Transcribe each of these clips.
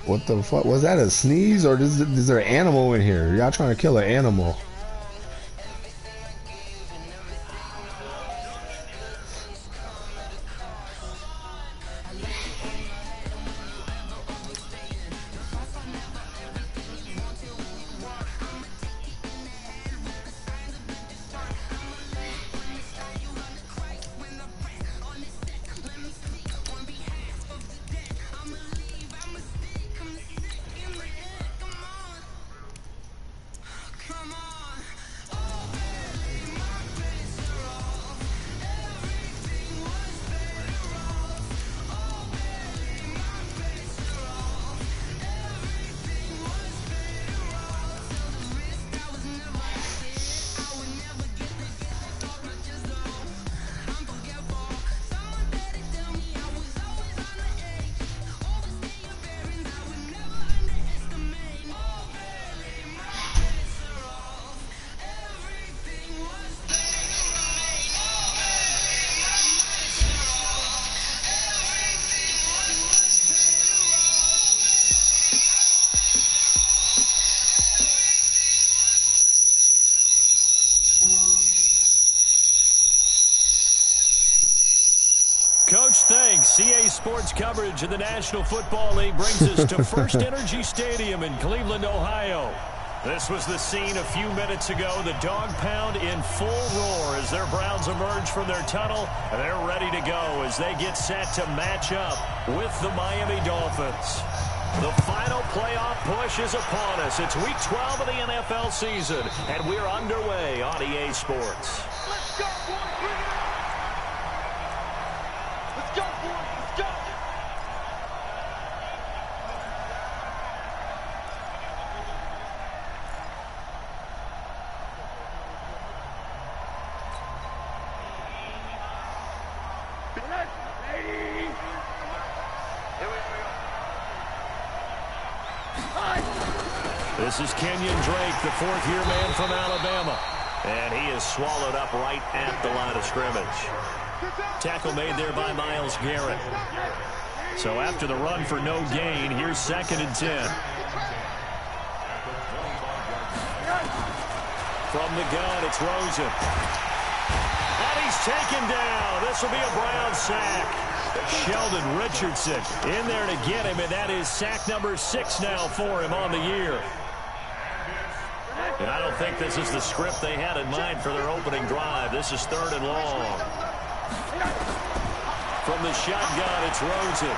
What the fuck? Was that a sneeze or is there an animal in here? Y'all trying to kill an animal? Coach, thanks. CA Sports coverage of the National Football League brings us to First Energy Stadium in Cleveland, Ohio. This was the scene a few minutes ago. The dog pound in full roar as their Browns emerge from their tunnel. And they're ready to go as they get set to match up with the Miami Dolphins. The final playoff push is upon us. It's week 12 of the NFL season, and we're underway on EA Sports. Let's go, boys. Bring it on. Let's go, boys. Let's go. This is Kenyon Drake, the fourth-year man from Alabama. And he is swallowed up right at the line of scrimmage. Tackle made there by Myles Garrett. So after the run for no gain, here's 2nd and 10. From the gun, it's Rosen. And he's taken down. This will be a Brown sack. Sheldon Richardson in there to get him, and that is sack number 6 now for him on the year. And I don't think this is the script they had in mind for their opening drive. This is 3rd and long. From the shotgun, it's Rosen.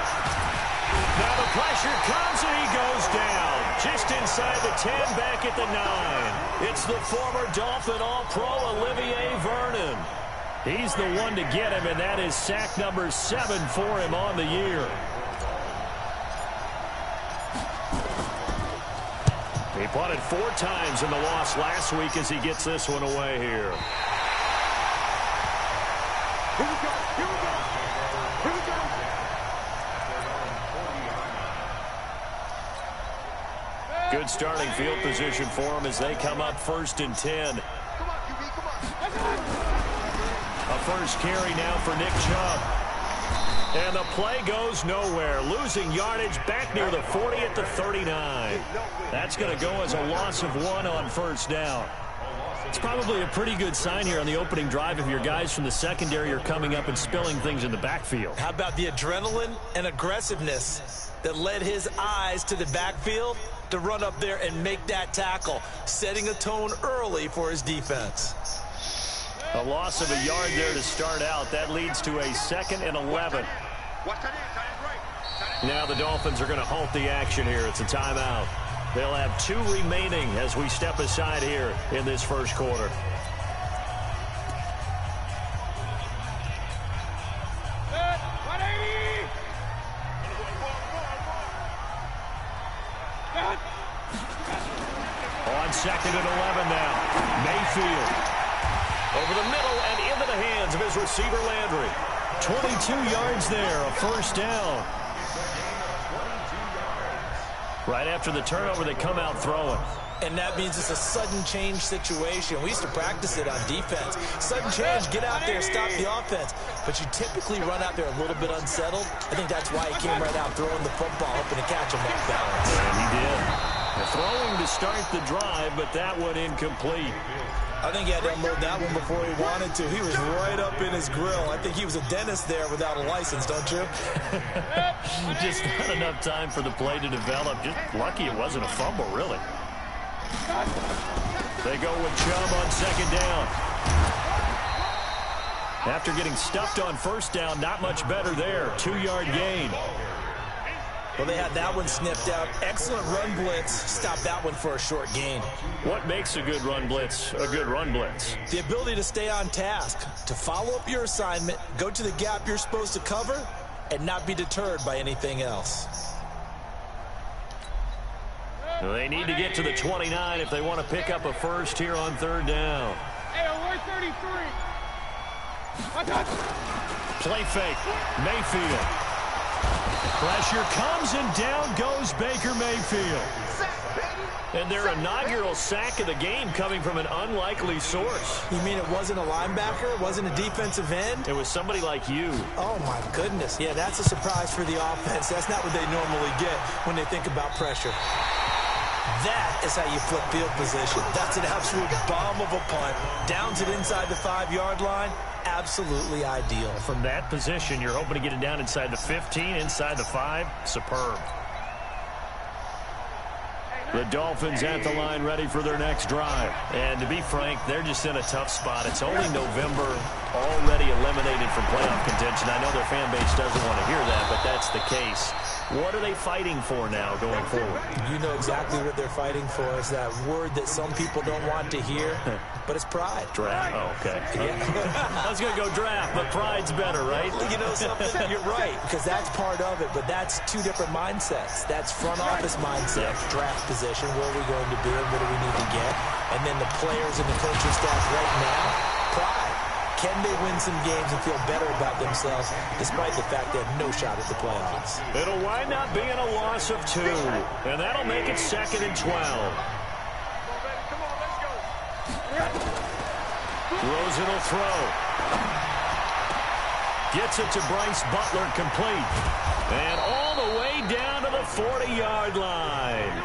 Now the pressure comes, and he goes down. Just inside the 10, back at the 9. It's the former Dolphin All-Pro Olivier Vernon. He's the one to get him, and that is sack number 7 for him on the year. He punted 4 times in the loss last week as he gets this one away here. Here we go. Here we go. Here we go. Good starting field position for him as they come up 1st and 10. Come on, QB. Come on. A first carry now for Nick Chubb. And the play goes nowhere. Losing yardage back near the 40 at the 39. That's going to go as a loss of 1 on 1st down. It's probably a pretty good sign here on the opening drive if your guys from the secondary are coming up and spilling things in the backfield. How about the adrenaline and aggressiveness that led his eyes to the backfield to run up there and make that tackle, setting a tone early for his defense. A loss of a yard there to start out. That leads to a 2nd and 11. Now the Dolphins are going to halt the action here. It's a timeout. They'll have 2 remaining as we step aside here in this first quarter. On 2nd and 11 now. Mayfield. Over the middle and into the hands of his receiver, Landry. 22 yards there, a first down. Right after the turnover, they come out throwing. And that means it's a sudden change situation. We used to practice it on defense. Sudden change, get out there, stop the offense. But you typically run out there a little bit unsettled. I think that's why he came right out throwing the football, hoping to catch him off balance. And he did. Throwing to start the drive, but that one incomplete. I think he had to unload that one before he wanted to. He was right up in his grill. I think he was a dentist there without a license, don't you? Just not enough time for the play to develop. Just lucky it wasn't a fumble, really. They go with Chubb on 2nd down. After getting stuffed on 1st down, not much better there. 2-yard gain. Well, they had that one sniffed out. Excellent run blitz. Stop that one for a short gain. What makes a good run blitz a good run blitz? The ability to stay on task, to follow up your assignment, go to the gap you're supposed to cover, and not be deterred by anything else. They need to get to the 29 if they want to pick up a first here on 3rd down. Hey, we're 33. Play fake. Mayfield. Pressure comes and down goes Baker Mayfield. And their inaugural sack of the game coming from an unlikely source. You mean it wasn't a linebacker? It wasn't a defensive end? It was somebody like you. Oh, my goodness. Yeah, that's a surprise for the offense. That's not what they normally get when they think about pressure. That is how you flip field position. That's an absolute bomb of a punt. Downs it inside the 5-yard line. Absolutely ideal. From that position, you're hoping to get it down inside the 15, inside the 5. Superb. The Dolphins at the line ready for their next drive. And to be frank, they're just in a tough spot. It's only November, already eliminated from playoff contention. I know their fan base doesn't want to hear that, but that's the case. What are they fighting for now going forward? You know exactly what they're fighting for. Is that word that some people don't want to hear, but it's pride. Draft. Oh, okay. Yeah. I was going to go draft, but pride's better, right? You know something? You're right, because that's part of it, but that's 2 different mindsets. That's front office mindset, draft position, where are we going to be and what do we need to get? And then the players and the coaching staff right now, pride. Can they win some games and feel better about themselves despite the fact they have no shot at the playoffs? It'll wind up being a loss of 2, and that'll make it 2nd and 12. Rosen will throw. Gets it to Bryce Butler, complete. And all the way down to the 40-yard line.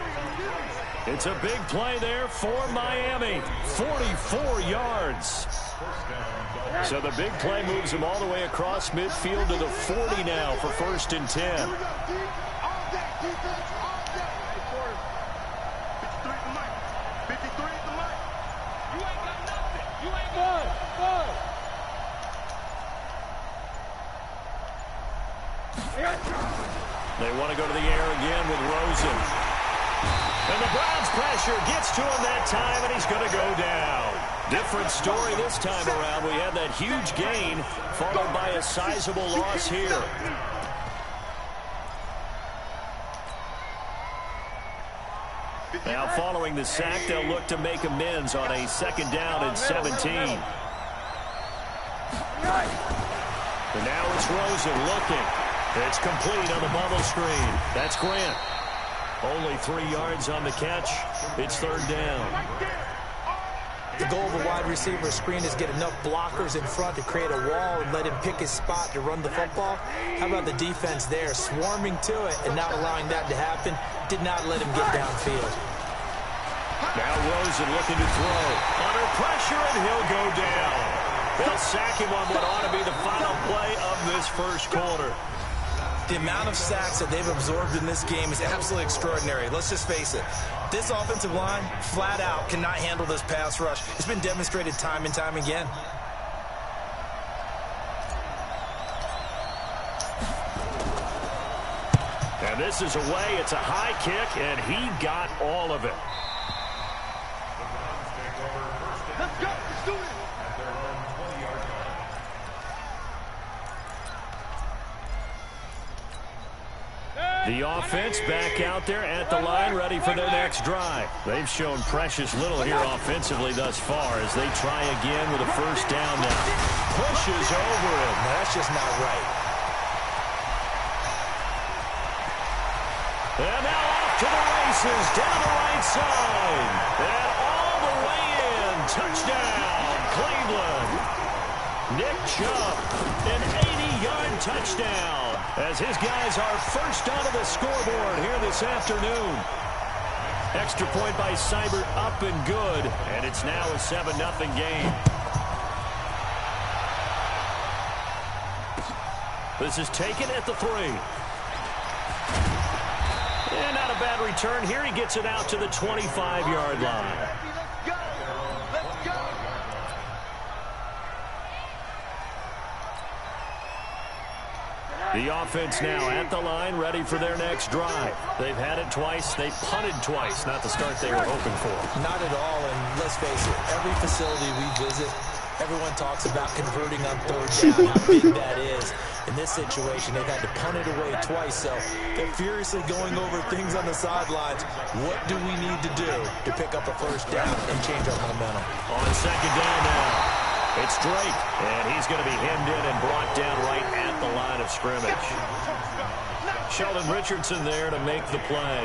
It's a big play there for Miami. 44 yards. So the big play moves him all the way across midfield to the 40 now for 1st and 10. They want to go to the air again with Rosen. And the Browns pressure gets to him that time, and he's going to go down. Different story this time around. We had that huge gain followed by a sizable loss here. Now following the sack, they'll look to make amends on a 2nd down and 17. And now it's Rosen looking. It's complete on the bubble screen. That's Grant. Only 3 yards on the catch. It's 3rd down. The goal of a wide receiver screen is get enough blockers in front to create a wall and let him pick his spot to run the football. How about the defense there, swarming to it and not allowing that to happen? Did not let him get downfield. Now Rosen looking to throw. Under pressure, and he'll go down. They'll sack him on what ought to be the final play of this first quarter. The amount of sacks that they've absorbed in this game is absolutely extraordinary. Let's just face it. This offensive line, flat out, cannot handle this pass rush. It's been demonstrated time and time again. And this is away. It's a high kick, and he got all of it. Let's go. Let's do it. The offense back out there at the line, ready for their next drive. They've shown precious little here offensively thus far as they try again with a first down now. Pushes over him. No, that's just not right. And now off to the races, down the right side. And all the way in. Touchdown, Cleveland. Nick Chubb, an 80-yard touchdown as his guys are first onto the scoreboard here this afternoon. Extra point by Seibert up and good, and it's now a 7-0 game. This is taken at the 3. And not a bad return here. He gets it out to the 25-yard line. Let's go. Let's go. The offense now at the line, ready for their next drive. They've had it twice. They've punted twice. Not the start they were hoping for. Not at all, and let's face it, every facility we visit, everyone talks about converting on third down, how big that is. In this situation, they've had to punt it away twice, so they're furiously going over things on the sidelines. What do we need to do to pick up a first down and change our momentum? On second down now. It's Drake, and he's going to be hemmed in and brought down right at the line of scrimmage. Sheldon Richardson there to make the play.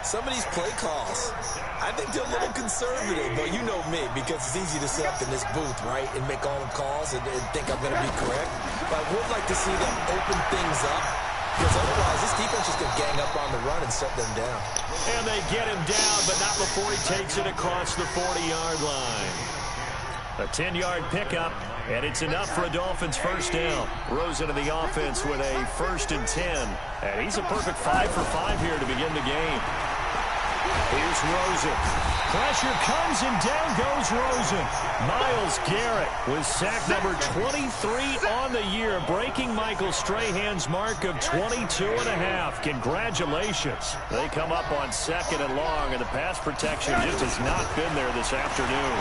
Some of these play calls, I think they're a little conservative, but you know me, because it's easy to sit up in this booth, right, and make all the calls and think I'm going to be correct. But I would like to see them open things up, because otherwise this defense is going to gang up on the run and shut them down. And they get him down, but not before he takes it across the 40-yard line. A 10-yard pickup, and it's enough for a Dolphins first down. Rosen to the offense with a 1st and 10. And he's a perfect 5 for 5 here to begin the game. Here's Rosen. Pressure comes, and down goes Rosen. Myles Garrett with sack number 23 on the year, breaking Michael Strahan's mark of 22.5. Congratulations. They come up on 2nd and long, and the pass protection just has not been there this afternoon.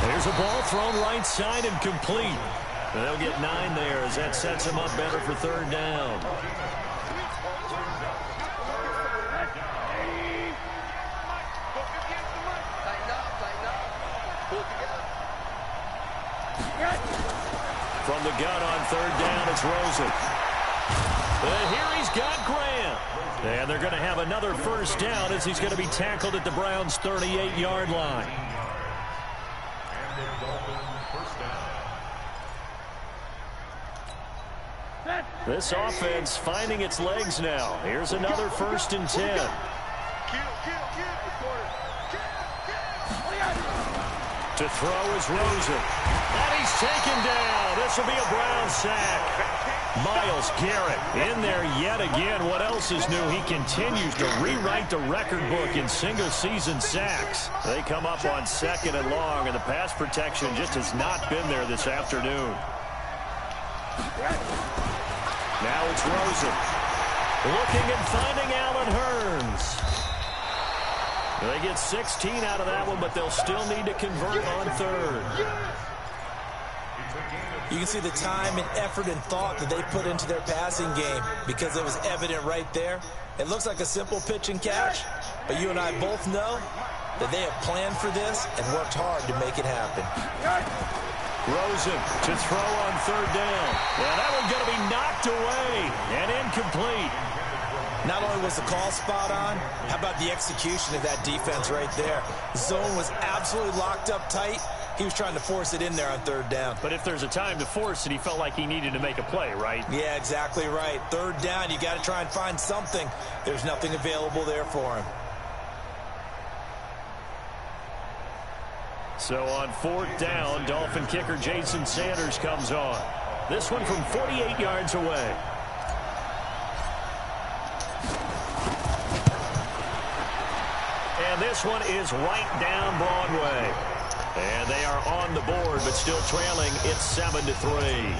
There's a ball thrown right side and complete. They'll get 9 there as that sets them up better for 3rd down. From the gun on 3rd down, it's Rosen. And here he's got Graham. And they're going to have another first down as he's going to be tackled at the Browns' 38-yard line. This offense finding its legs now. Here's another 1st and 10. To throw is Rosen. And he's taken down. This will be a Brown sack. Myles Garrett in there yet again. What else is new? He continues to rewrite the record book in single-season sacks. They come up on 2nd and long, and the pass protection just has not been there this afternoon. Now it's Rosen. Looking and finding Allen Hurns. They get 16 out of that one, but they'll still need to convert on 3rd. You can see the time and effort and thought that they put into their passing game because it was evident right there. It looks like a simple pitch and catch, but you and I both know that they have planned for this and worked hard to make it happen. Rosen to throw on 3rd down. And that one's going to be knocked away and incomplete. Not only was the call spot on, how about the execution of that defense right there? Zone was absolutely locked up tight. He was trying to force it in there on 3rd down. But if there's a time to force it, he felt like he needed to make a play, right? Yeah, exactly right. 3rd down, you got to try and find something. There's nothing available there for him. So on 4th down, Dolphin kicker Jason Sanders comes on. This one from 48 yards away. And this one is right down Broadway. And they are on the board, but still trailing. It's 7-3.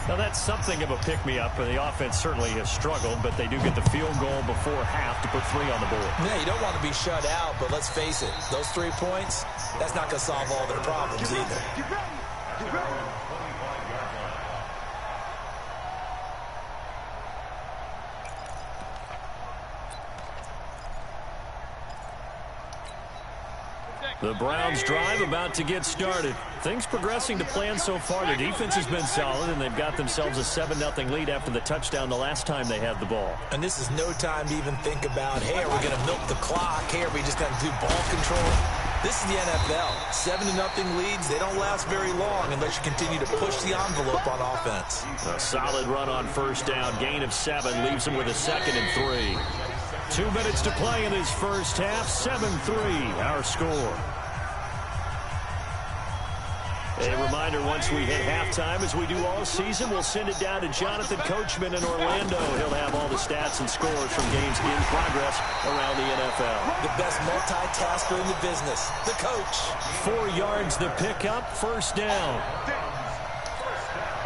Now, that's something of a pick-me-up, and the offense certainly has struggled, but they do get the field goal before half to put 3 on the board. Yeah, you don't want to be shut out, but let's face it, those 3 points, that's not going to solve all their problems either. The Browns drive about to get started. Things progressing to plan so far. The defense has been solid, and they've got themselves a 7-0 lead after the touchdown the last time they had the ball. And this is no time to even think about, hey, are we going to milk the clock? Hey, are we just going to do ball control? This is the NFL. 7-0 leads, they don't last very long unless you continue to push the envelope on offense. A solid run on first down. Gain of 7 leaves them with a 2nd and 3. 2 minutes to play in this first half. 7-3, our score. A reminder, once we hit halftime, as we do all season, we'll send it down to Jonathan Coachman in Orlando. He'll have all the stats and scores from games in progress around the NFL. The best multitasker in the business, the coach. 4 yards the pickup, first down.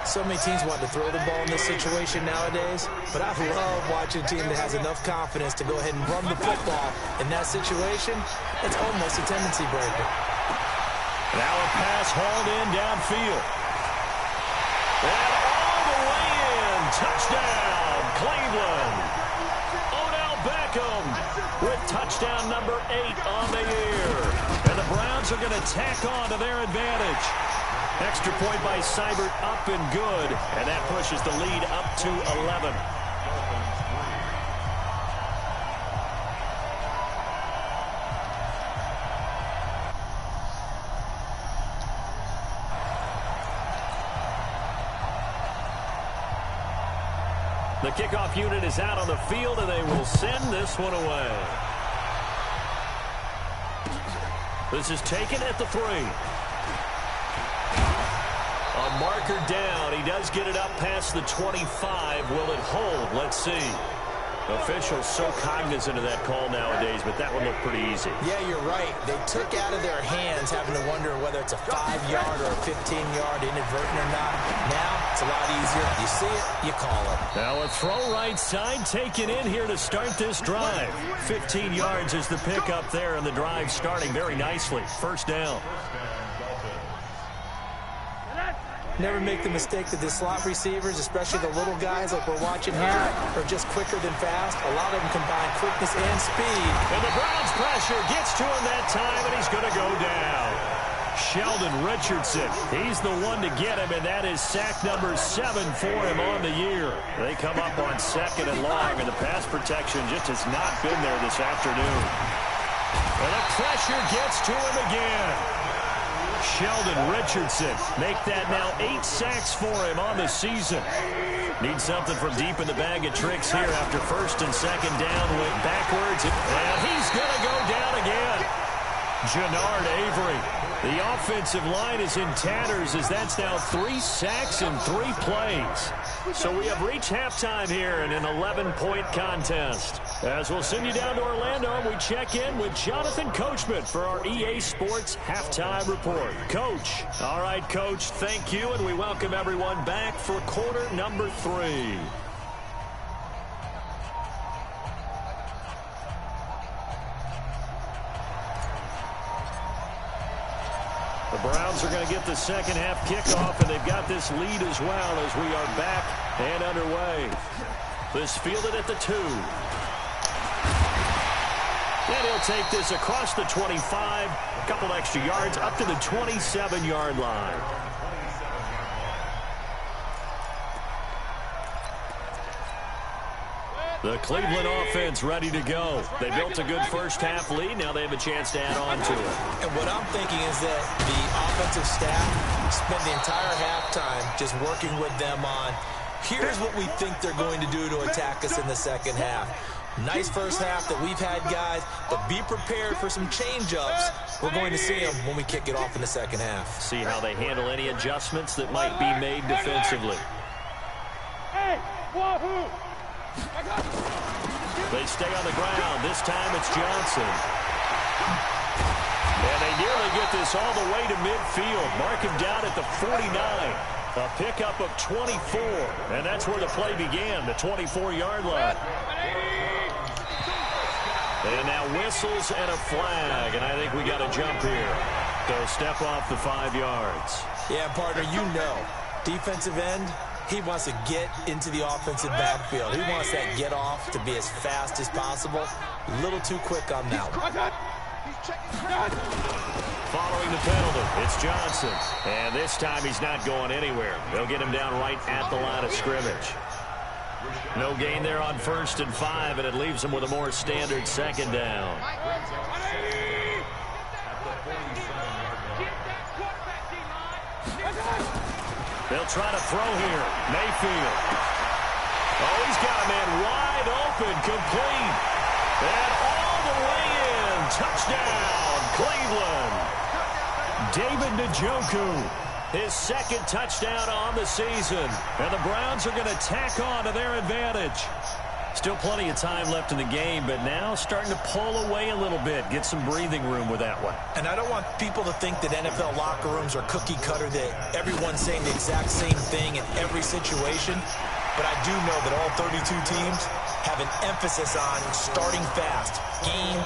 So many teams want to throw the ball in this situation nowadays, but I love watching a team that has enough confidence to go ahead and run the football. In that situation, it's almost a tendency breaker. Now a pass hauled in downfield. And all the way in. Touchdown, Cleveland. Odell Beckham with touchdown number 8 on the year. And the Browns are going to tack on to their advantage. Extra point by Seibert, up and good. And that pushes the lead up to 11. The kickoff unit is out on the field, and they will send this one away. This is taken at the 3. A marker down. He does get it up past the 25. Will it hold? Let's see. Officials so cognizant of that call nowadays, but that one looked pretty easy. Yeah, you're right. They took out of their hands having to wonder whether it's a 5-yard or a 15-yard inadvertent or not. Now, it's a lot easier. You see it, you call it. Now a throw right side taken in here to start this drive. 15 yards is the pickup there, and the drive starting very nicely. First down. Never make the mistake that the slot receivers, especially the little guys like we're watching here, are just quicker than fast. A lot of them combine quickness and speed. And the Browns pressure gets to him that time, and he's going to go down. Sheldon Richardson, he's the one to get him, and that is sack number 7 for him on the year. They come up on 2nd and long, and the pass protection just has not been there this afternoon. And the pressure gets to him again. Sheldon Richardson make that now 8 sacks for him on the season. Need something from deep in the bag of tricks here after 1st and 2nd down. Went backwards, and he's going to go down again. Jannard Avery. The offensive line is in tatters as that's now 3 sacks in 3 plays. So we have reached halftime here in an 11-point contest. As we'll send you down to Orlando, and we check in with Jonathan Coachman for our EA Sports Halftime Report. Coach. All right, Coach, thank you, and we welcome everyone back for quarter number 3. The Browns are going to get the second half kickoff, and they've got this lead as well as we are back and underway. This fielded at the 2. And he'll take this across the 25, a couple extra yards up to the 27-yard line. The Cleveland offense ready to go. They built a good first half lead. Now they have a chance to add on to it. And what I'm thinking is that the offensive staff spent the entire halftime just working with them on, here's what we think they're going to do to attack us in the second half. Nice first half that we've had, guys, but be prepared for some change-ups. We're going to see them when we kick it off in the second half. See how they handle any adjustments that might be made defensively. Hey, wahoo! They stay on the ground. This time it's Johnson. And they nearly get this all the way to midfield. Mark him down at the 49. A pickup of 24, and that's where the play began, the 24-yard line. And now whistles and a flag, and I think we got a jump here. So step off the 5 yards. Yeah, partner, you know, defensive end, he wants to get into the offensive backfield. He wants that get off to be as fast as possible. A little too quick on that one. Following the penalty, it's Johnson. And this time he's not going anywhere. They'll get him down right at the line of scrimmage. No gain there on 1st and 5, and it leaves him with a more standard 2nd down. They'll try to throw here. Mayfield. Oh, he's got a man wide open, complete. And all the way in. Touchdown, Cleveland. David Njoku, his 2nd touchdown on the season. And the Browns are going to tack on to their advantage. Still plenty of time left in the game, but now starting to pull away a little bit. Get some breathing room with that one. And I don't want people to think that NFL locker rooms are cookie cutter, that everyone's saying the exact same thing in every situation. But I do know that all 32 teams have an emphasis on starting fast. Game,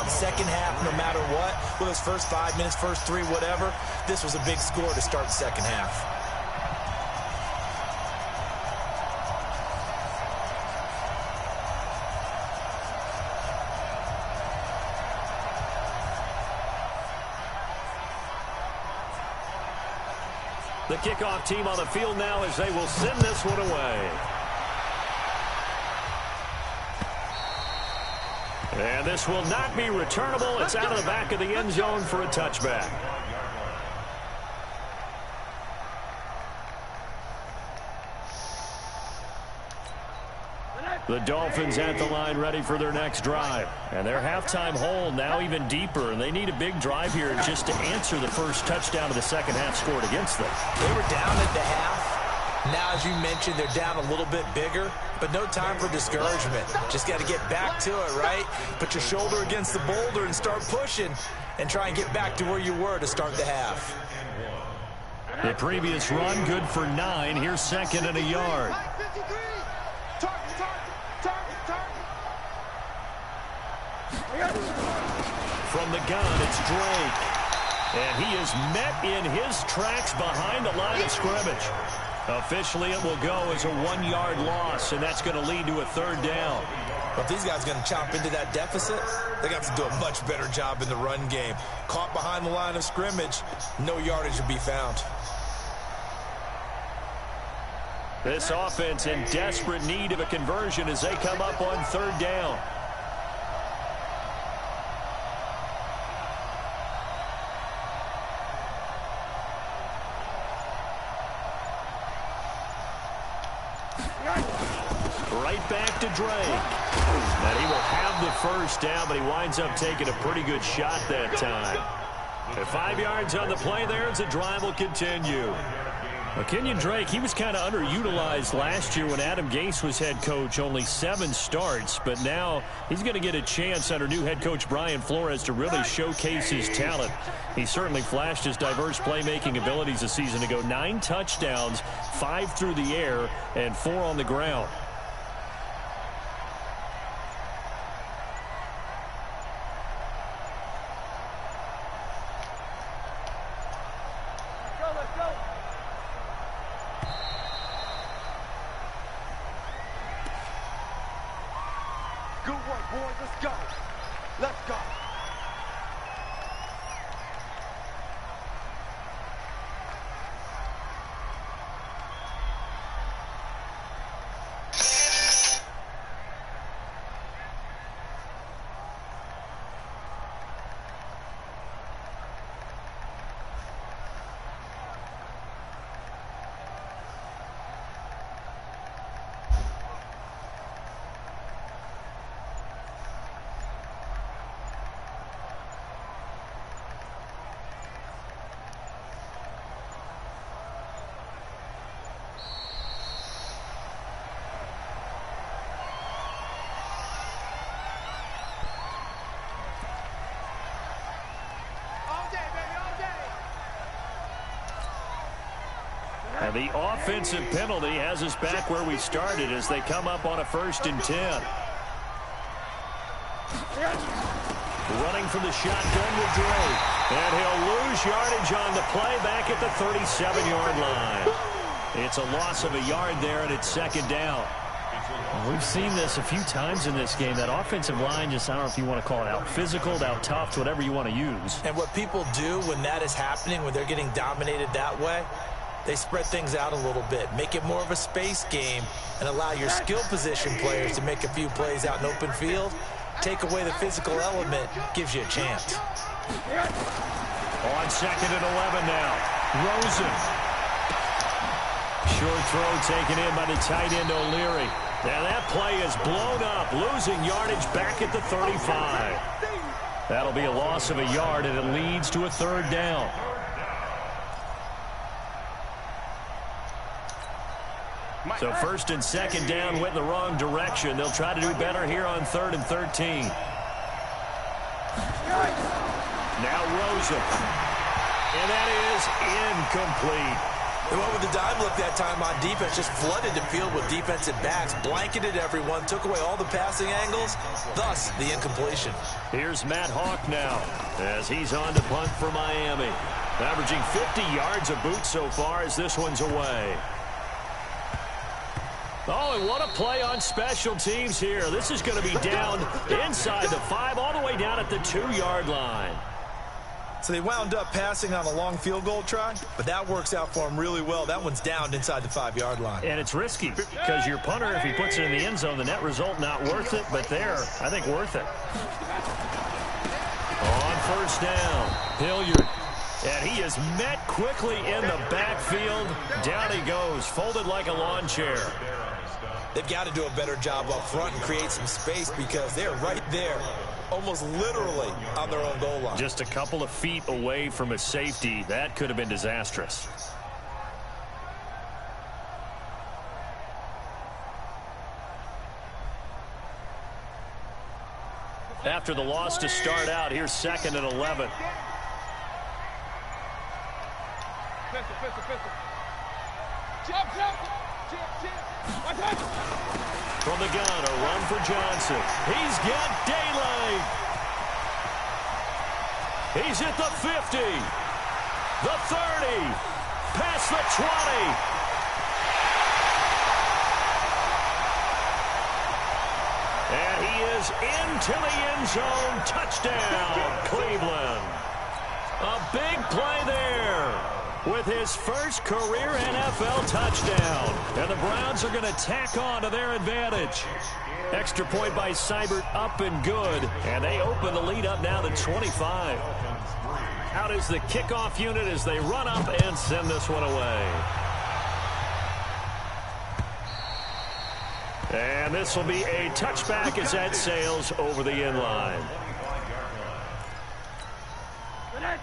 second half, no matter what. Whether it's first 5 minutes, first 3, whatever. This was a big score to start the second half. The kickoff team on the field now as they will send this one away. And this will not be returnable. It's out of the back of the end zone for a touchback. The Dolphins at the line ready for their next drive. And their halftime hole now even deeper. And they need a big drive here just to answer the first touchdown of the second half scored against them. They were down at the half. Now, as you mentioned, they're down a little bit bigger. But no time for discouragement. Just got to get back to it, right? Put your shoulder against the boulder and start pushing. And try and get back to where you were to start the half. The previous run good for 9. Here's 2nd and a yard. From the gun, it's Drake. And he is met in his tracks behind the line of scrimmage. Officially, it will go as a 1-yard loss, and that's going to lead to a 3rd down. But if these guys are going to chop into that deficit, they got to do a much better job in the run game. Caught behind the line of scrimmage, no yardage to be found. This offense in desperate need of a conversion as they come up on 3rd down. Right back to Drake. And he will have the first down, but he winds up taking a pretty good shot that time. And 5 yards on the play there as the drive will continue. Well, Kenyon Drake, he was kind of underutilized last year when Adam Gase was head coach. Only 7 starts, but now he's going to get a chance under new head coach Brian Flores to really showcase his talent. He certainly flashed his diverse playmaking abilities a season ago. 9 touchdowns, 5 through the air, and 4 on the ground. Good work, boys. Let's go. Let's go. And the offensive penalty has us back where we started as they come up on a 1st and 10. Running from the shotgun with Drake. And he'll lose yardage on the play back at the 37-yard line. It's a loss of a yard there, and it's 2nd down. Well, we've seen this a few times in this game. That offensive line just, I don't know if you want to call it out physical, out tough, whatever you want to use. And what people do when that is happening, when they're getting dominated that way, they spread things out a little bit, make it more of a space game, and allow your skill position players to make a few plays out in open field. Take away the physical element, gives you a chance. On 2nd and 11 now. Rosen. Short throw taken in by the tight end O'Leary. Now that play is blown up, losing yardage back at the 35. That'll be a loss of a yard, and it leads to a 3rd down. So 1st and 2nd down went in the wrong direction. They'll try to do better here on 3rd and 13. Now Rosen. And that is incomplete. They went with the dime look that time on defense, just flooded the field with defensive backs, blanketed everyone, took away all the passing angles, thus the incompletion. Here's Matt Hawk now as he's on to punt for Miami. Averaging 50 yards a boot so far as this one's away. Oh, and what a play on special teams here. This is going to be down inside the 5, all the way down at the 2-yard line. So they wound up passing on a long field goal try, but that works out for them really well. That one's down inside the 5-yard line. And it's risky because your punter, if he puts it in the end zone, the net result not worth it, but there, I think worth it. On 1st down, Hilliard. And he is met quickly in the backfield. Down he goes, folded like a lawn chair. They've got to do a better job up front and create some space because they're right there, almost literally on their own goal line. Just a couple of feet away from a safety. That could have been disastrous. After the loss to start out, here's 2nd and 11. From the gun, a run for Johnson. He's got daylight. He's at the 50, the 30, past the 20. And he is into the end zone. Touchdown, Cleveland. A big play there with his first career NFL touchdown. And the Browns are going to tack on to their advantage. Extra point by Seibert, up and good. And they open the lead up now to 25. Out is the kickoff unit as they run up and send this one away. And this will be a touchback as that sails over the end line.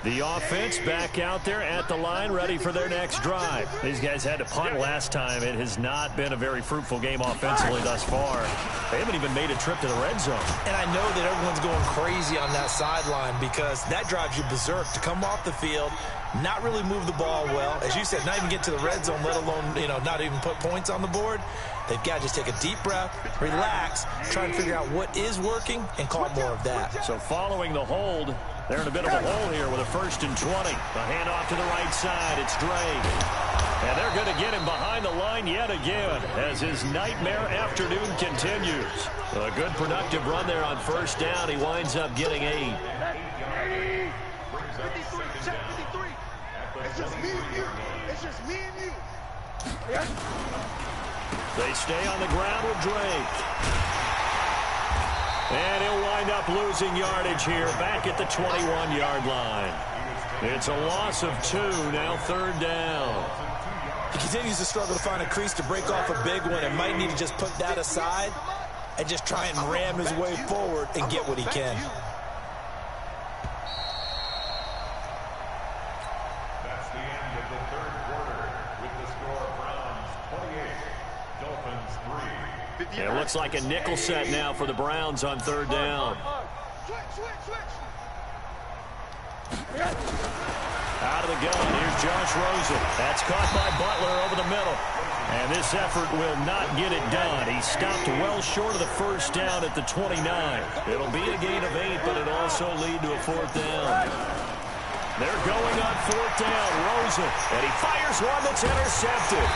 The offense back out there at the line, ready for their next drive. These guys had to punt last time. It has not been a very fruitful game offensively thus far. They haven't even made a trip to the red zone. And I know that everyone's going crazy on that sideline because that drives you berserk to come off the field, not really move the ball well. As you said, not even get to the red zone, let alone, not even put points on the board. They've got to just take a deep breath, relax, try and figure out what is working, and call more of that. So following the hold, they're in a bit of a hole here with a 1st and 20. The handoff to the right side. It's Drake. And they're going to get him behind the line yet again as his nightmare afternoon continues. A good productive run there on 1st down. He winds up getting 8. 53, check 53. It's just me and you. It's just me and you. They stay on the ground with Drake. And he'll wind up losing yardage here back at the 21-yard line. It's a loss of 2, now 3rd down. He continues to struggle to find a crease to break off a big one and might need to just put that aside and just try and ram his way forward and get what he can. That's the end of the 3rd quarter with the score Browns 28, Dolphins 3. It looks like a nickel set now for the Browns on 3rd down. Switch. Out of the gun. Here's Josh Rosen. That's caught by Butler over the middle. And this effort will not get it done. He stopped well short of the first down at the 29. It'll be a gain of 8, but it'll also lead to a fourth down. They're going on fourth down. Rosen. And he fires one that's intercepted.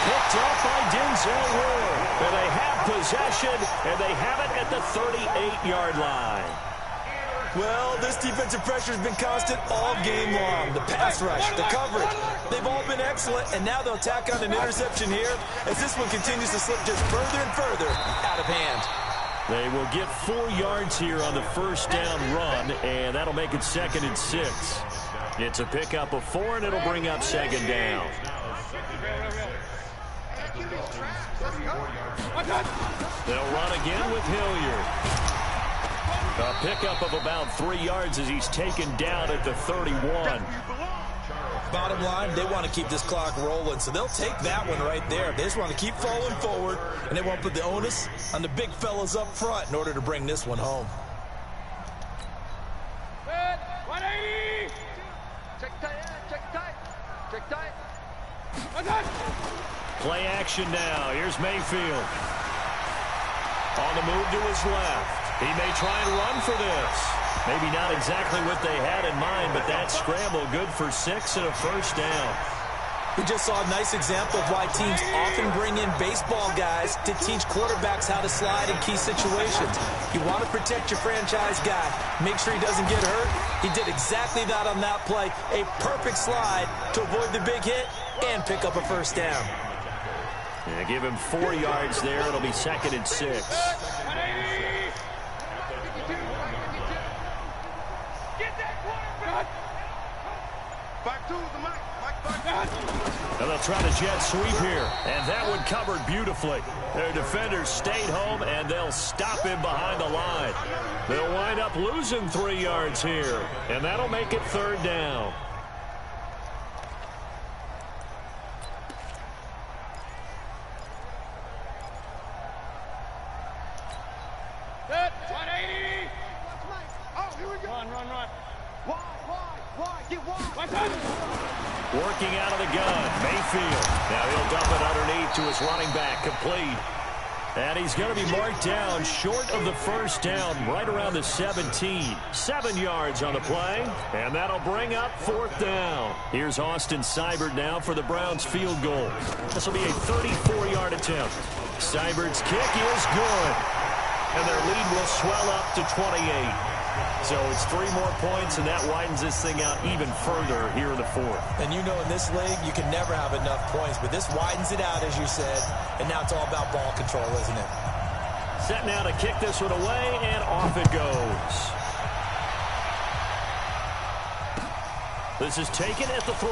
Picked up by Denzel Ward. And they have possession, and they have it at the 38-yard line. Well, this defensive pressure has been constant all game long. The pass rush, the coverage, they've all been excellent, and now they'll tack on an interception here as this one continues to slip just further and further out of hand. They will get 4 yards here on the first down run, and that'll make it 2nd and 6. It's a pickup of 4, and it'll bring up 2nd down. They'll run again with Hilliard. A pickup of about 3 yards as he's taken down at the 31. Bottom line, they want to keep this clock rolling, so they'll take that one right there. They just want to keep falling forward, and they won't put the onus on the big fellas up front in order to bring this one home. 180! Check tight. Play action now. Here's Mayfield. On the move to his left. He may try and run for this. Maybe not exactly what they had in mind, but that scramble good for 6 and a first down. We just saw a nice example of why teams often bring in baseball guys to teach quarterbacks how to slide in key situations. You want to protect your franchise guy. Make sure he doesn't get hurt. He did exactly that on that play. A perfect slide to avoid the big hit and pick up a first down. Yeah, give him 4 yards there. It'll be 2nd and 6. And they'll try to jet sweep here. And that one covered beautifully. Their defenders stayed home, and they'll stop him behind the line. They'll wind up losing 3 yards here. And that'll make it 3rd down. Set, 180! Oh, here we go. Run. Wide, get wide. Working out of the gun, Mayfield. Now he'll dump it underneath to his running back, complete. And he's going to be marked down short of the first down, right around the 17. 7 yards on the play, and that'll bring up 4th down. Here's Austin Seibert now for the Browns field goal. This will be a 34-yard attempt. Seibert's kick is good, and their lead will swell up to 28. So it's 3 more points, and that widens this thing out even further here in the 4th. And you know in this league, you can never have enough points, but this widens it out, as you said, and now it's all about ball control, isn't it? Set now to kick this one away, and off it goes. This is taken at the 3.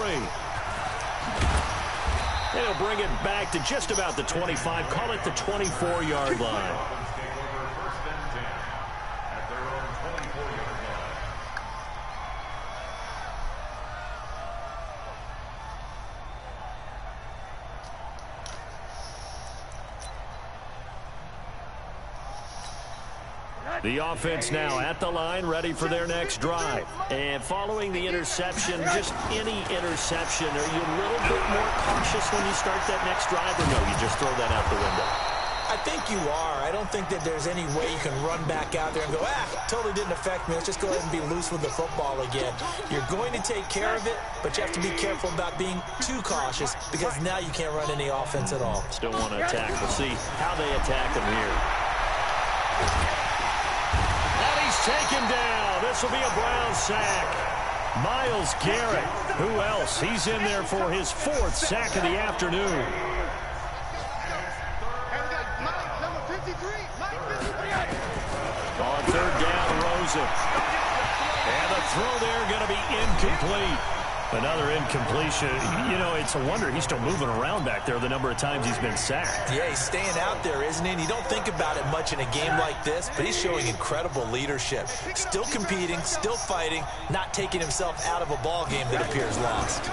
They'll bring it back to just about the 25, call it the 24-yard line. The offense now at the line, ready for their next drive. And following the interception, just any interception, are you a little bit more cautious when you start that next drive, or no, you just throw that out the window? I think you are. I don't think that there's any way you can run back out there and go, totally didn't affect me. Let's just go ahead and be loose with the football again. You're going to take care of it, but you have to be careful about being too cautious because now you can't run any offense at all. Still want to attack. We'll see how they attack them here. And he's taken down. This will be a Brown sack. Myles Garrett. Who else? He's in there for his 4th sack of the afternoon. On 3rd down, Rosen. And the throw there going to be incomplete. Another incompletion. You know, it's a wonder he's still moving around back there the number of times he's been sacked. Yeah, he's staying out there, isn't he? And you don't think about it much in a game like this, but he's showing incredible leadership. Still competing, still fighting, not taking himself out of a ball game that appears lost.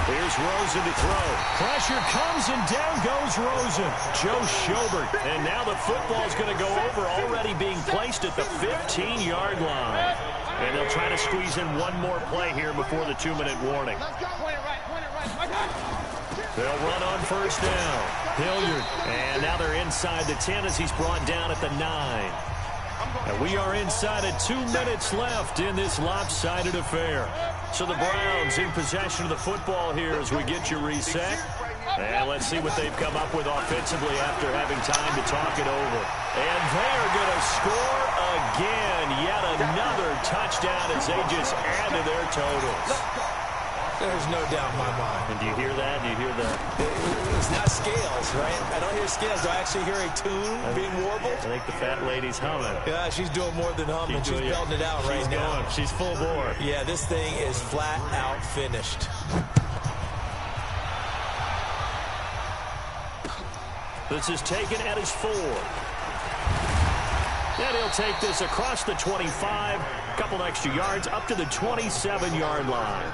Here's Rosen to throw. Pressure comes, and down goes Rosen. Joe Schobert. And now the football's going to go over, already being placed at the 15-yard line. And they'll try to squeeze in one more play here before the 2-minute warning. They'll run on first down. Hilliard. And now they're inside the 10 as he's brought down at the 9. And we are inside of 2 minutes left in this lopsided affair. So the Browns in possession of the football here as we get you reset. And let's see what they've come up with offensively after having time to talk it over. And they are going to score again. Yet another touchdown as they just add to their totals. There's no doubt in my mind. And do you hear that? Do you hear that? It's not scales, right? I don't hear scales. Do I actually hear a tune being warbled? I think the fat lady's humming. Yeah, she's doing more than humming. She's belting it out right now. She's full bore. Yeah, this thing is flat out finished. This is taken at his 4. And he'll take this across the 25. A couple extra yards up to the 27-yard line.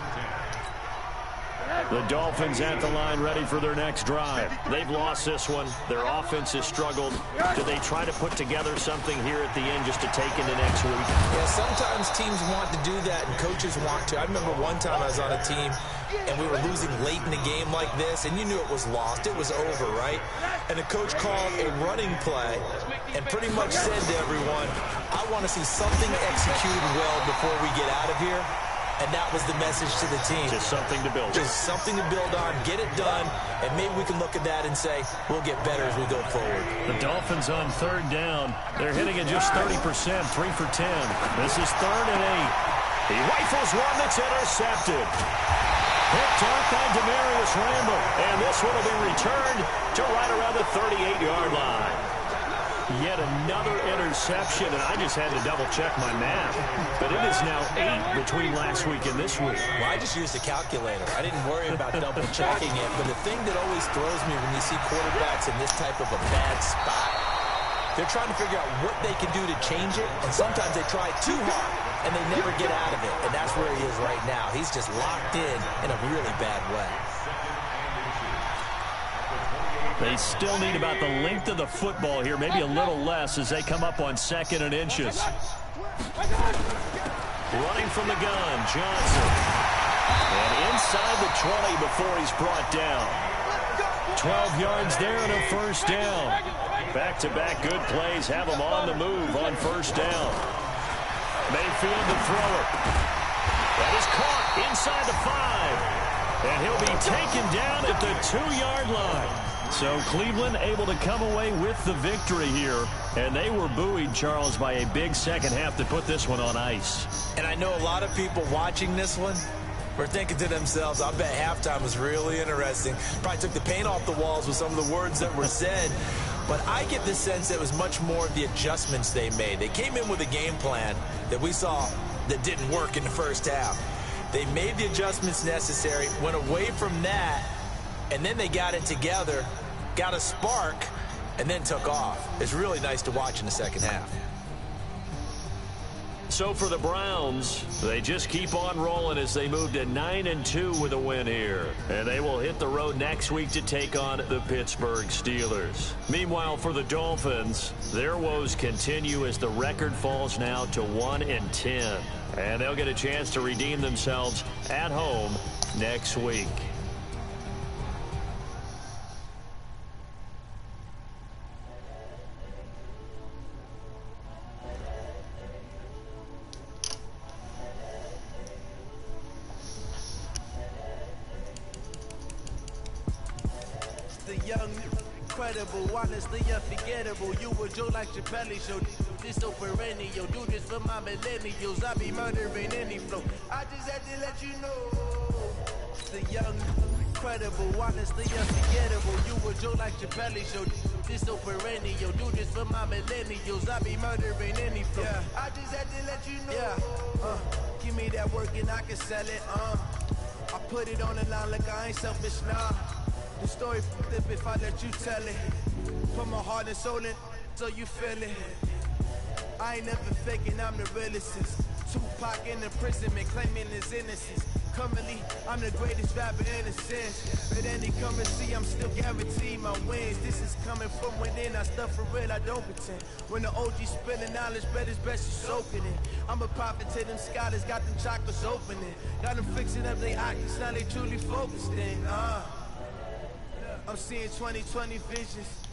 The Dolphins at the line ready for their next drive. They've lost this one. Their offense has struggled. Do they try to put together something here at the end just to take into next week? Yeah, sometimes teams want to do that and coaches want to. I remember one time I was on a team and we were losing late in the game like this, and you knew it was lost. It was over, right? And the coach called a running play and pretty much said to everyone, I want to see something executed well before we get out of here. And that was the message to the team. Just something to build on. Just something to build on, get it done, and maybe we can look at that and say, we'll get better as we go forward. The Dolphins on third down. They're hitting at just 30%, 3 for 10. This is 3rd and 8. He rifles one that's intercepted. Picked off by Demarius Randall. And this one will be returned to right around the 38-yard line. Yet another interception, and I just had to double-check my math. But it is now 8 between last week and this week. Well, I just used a calculator. I didn't worry about double-checking it. But the thing that always throws me when you see quarterbacks in this type of a bad spot, they're trying to figure out what they can do to change it, and sometimes they try too hard, and they never get out of it. And that's where he is right now. He's just locked in a really bad way. They still need about the length of the football here, maybe a little less as they come up on 2nd and inches. Running from the gun, Johnson. And inside the 20 before he's brought down. 12 yards there and a first down. Back-to-back good plays have him on the move on first down. Mayfield the thrower. That is caught inside the 5. And he'll be taken down at the 2-yard line. So Cleveland able to come away with the victory here. And they were buoyed, Charles, by a big second half to put this one on ice. And I know a lot of people watching this one were thinking to themselves, I bet halftime was really interesting. Probably took the paint off the walls with some of the words that were said. But I get the sense it was much more of the adjustments they made. They came in with a game plan that we saw that didn't work in the first half. They made the adjustments necessary, went away from that, and then they got it together, got a spark, and then took off. It's really nice to watch in the second half. So for the Browns, they just keep on rolling as they move to 9-2 with a win here. And they will hit the road next week to take on the Pittsburgh Steelers. Meanwhile, for the Dolphins, their woes continue as the record falls now to 1-10. And they'll get a chance to redeem themselves at home next week. Incredible, honestly unforgettable. You a joke like your belly show. This so perennial. Do this for my millennials. I be murdering any flow. I just had to let you know. The young, incredible, honestly unforgettable. You a joke like your belly show. This so perennial. Do this for my millennials. I be murdering any flow. Yeah. I just had to let you know. Yeah. Give me that work and I can sell it. I put it on the line like I ain't selfish, nah. The story flip if I let you tell it. Put my heart and soul in so you feel it. I ain't never faking, I'm the realest. Tupac in imprisonment, claiming his innocence. Currently, I'm the greatest rapper in a sense. But any come and see, I'm still guaranteed my wins. This is coming from within, I stuff for real, I don't pretend. When the OG spilling knowledge, bet it's best you soaking it. I'm a prophet to them scholars, got them chakras opening. Got them fixing up they optics, now they truly focused in. I'm seeing 20/20 visions.